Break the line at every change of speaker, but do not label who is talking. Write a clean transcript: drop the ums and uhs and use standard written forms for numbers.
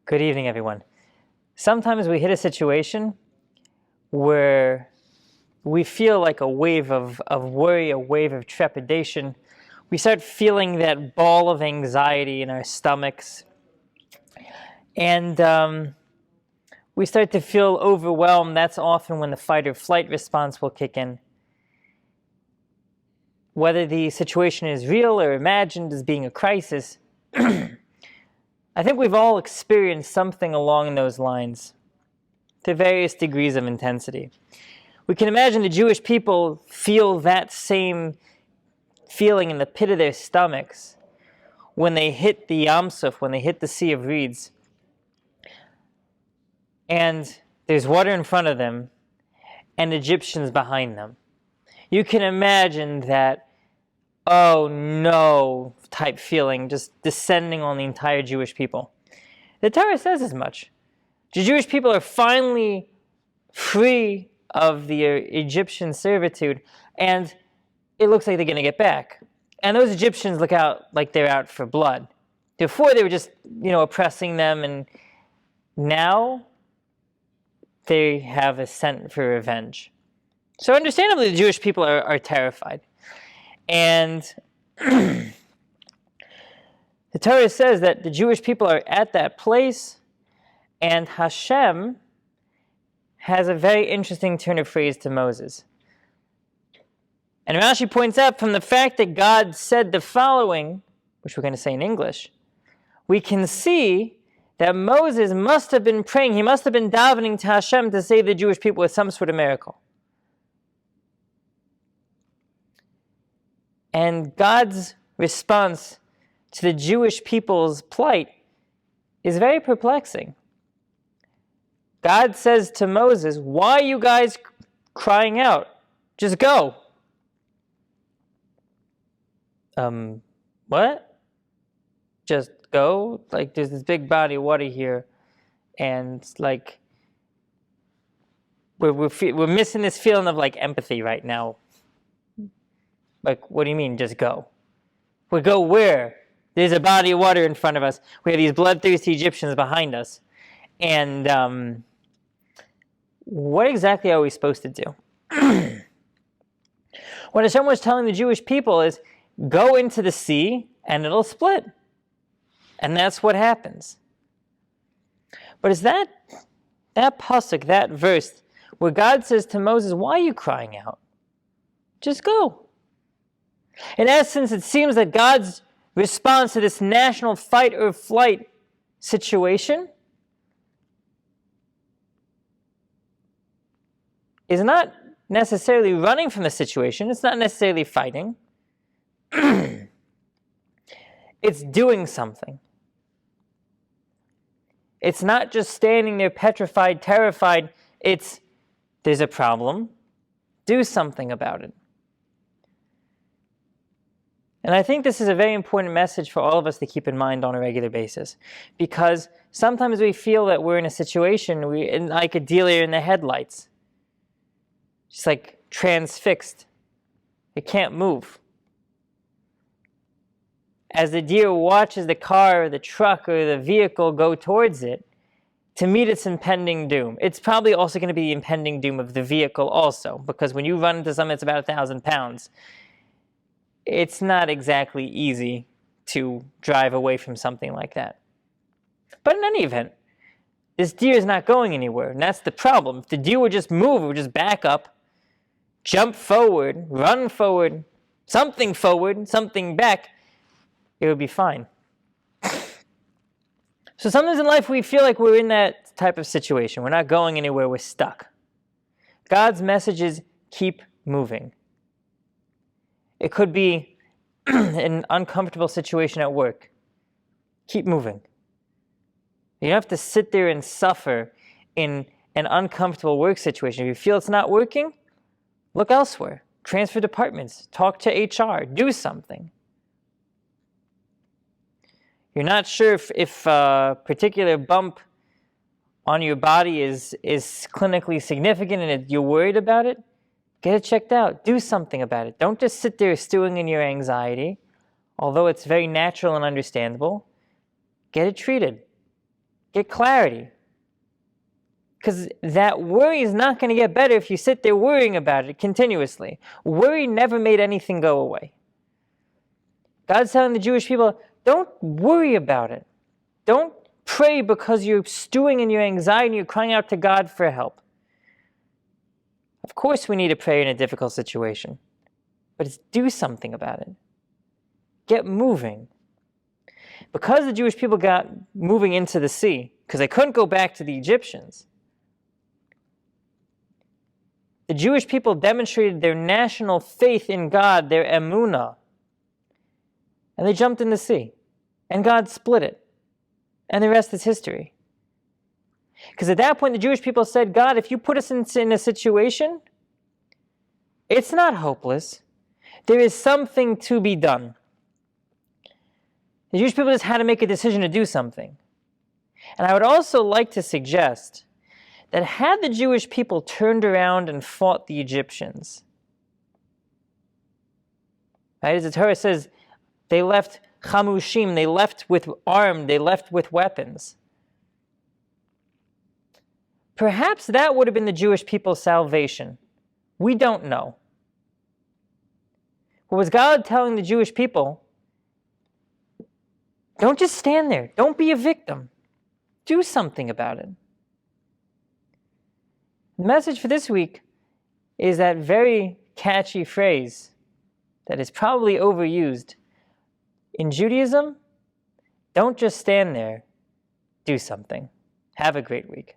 Good evening, everyone. Sometimes we hit a situation where we feel like a wave of worry, a wave of trepidation. We start feeling that ball of anxiety in our stomachs. And we start to feel overwhelmed. That's often when the fight or flight response will kick in. Whether the situation is real or imagined as being a crisis, I think we've all experienced something along those lines to various degrees of intensity. We can imagine the Jewish people feel that same feeling in the pit of their stomachs when they hit the Yam Suf, when they hit the Sea of Reeds. And there's water in front of them and Egyptians behind them. You can imagine that, oh no, type feeling just descending on the entire Jewish people. The Torah says as much. The Jewish people are finally free of the Egyptian servitude, and it looks like they're going to get back. And those Egyptians look out like they're out for blood. Before they were just, oppressing them, and now they have a scent for revenge. So understandably, the Jewish people are terrified. And the Torah says that the Jewish people are at that place, and Hashem has a very interesting turn of phrase to Moses. And Rashi points out, from the fact that God said the following, which we're going to say in English, we can see that Moses must have been praying, he must have been davening to Hashem to save the Jewish people with some sort of miracle. And God's response to the Jewish people's plight is very perplexing. God says to Moses, why are you guys crying out? Just go. What? Just go? Like, there's this big body of water here, and like, we're missing this feeling of like empathy right now. Like, what do you mean, just go? We go where? There's a body of water in front of us. We have these bloodthirsty Egyptians behind us. And what exactly are we supposed to do? What Hashem was telling the Jewish people is, go into the sea and it'll split. And that's what happens. But it's that pasuk, that verse, where God says to Moses, why are you crying out? Just go. In essence, it seems that God's response to this national fight or flight situation is not necessarily running from the situation. It's not necessarily fighting. It's doing something. It's not just standing there petrified, terrified. It's, there's a problem. Do something about it. And I think this is a very important message for all of us to keep in mind on a regular basis. Because sometimes we feel that we're in a situation, like a deer in the headlights. Just like transfixed. It can't move. As the deer watches the car or the truck or the vehicle go towards it to meet its impending doom. It's probably also going to be the impending doom of the vehicle also. Because when you run into something that's about 1,000 pounds, it's not exactly easy to drive away from something like that. But in any event, this deer is not going anywhere, and that's the problem. If the deer would just move, it would just back up, jump forward, run forward, something back, it would be fine. So sometimes in life we feel like we're in that type of situation. We're not going anywhere, we're stuck. God's message is keep moving. It could be an uncomfortable situation at work. Keep moving. You don't have to sit there and suffer in an uncomfortable work situation. If you feel it's not working, look elsewhere. Transfer departments. Talk to HR. Do something. You're not sure if a particular bump on your body is clinically significant and you're worried about it. Get it checked out. Do something about it. Don't just sit there stewing in your anxiety, although it's very natural and understandable. Get it treated. Get clarity. Because that worry is not going to get better if you sit there worrying about it continuously. Worry never made anything go away. God's telling the Jewish people, don't worry about it. Don't pray because you're stewing in your anxiety and you're crying out to God for help. Of course we need to pray in a difficult situation, but it's do something about it. Get moving. Because the Jewish people got moving into the sea, because they couldn't go back to the Egyptians, the Jewish people demonstrated their national faith in God, their emunah, and they jumped in the sea, and God split it, and the rest is history. Because at that point, the Jewish people said, God, if you put us in a situation, it's not hopeless. There is something to be done. The Jewish people just had to make a decision to do something. And I would also like to suggest that had the Jewish people turned around and fought the Egyptians, right, as the Torah says, they left chamushim, they left with armed, they left with weapons. Perhaps that would have been the Jewish people's salvation. We don't know. But was God telling the Jewish people, don't just stand there, don't be a victim, do something about it. The message for this week is that very catchy phrase that is probably overused. In Judaism, don't just stand there, do something. Have a great week.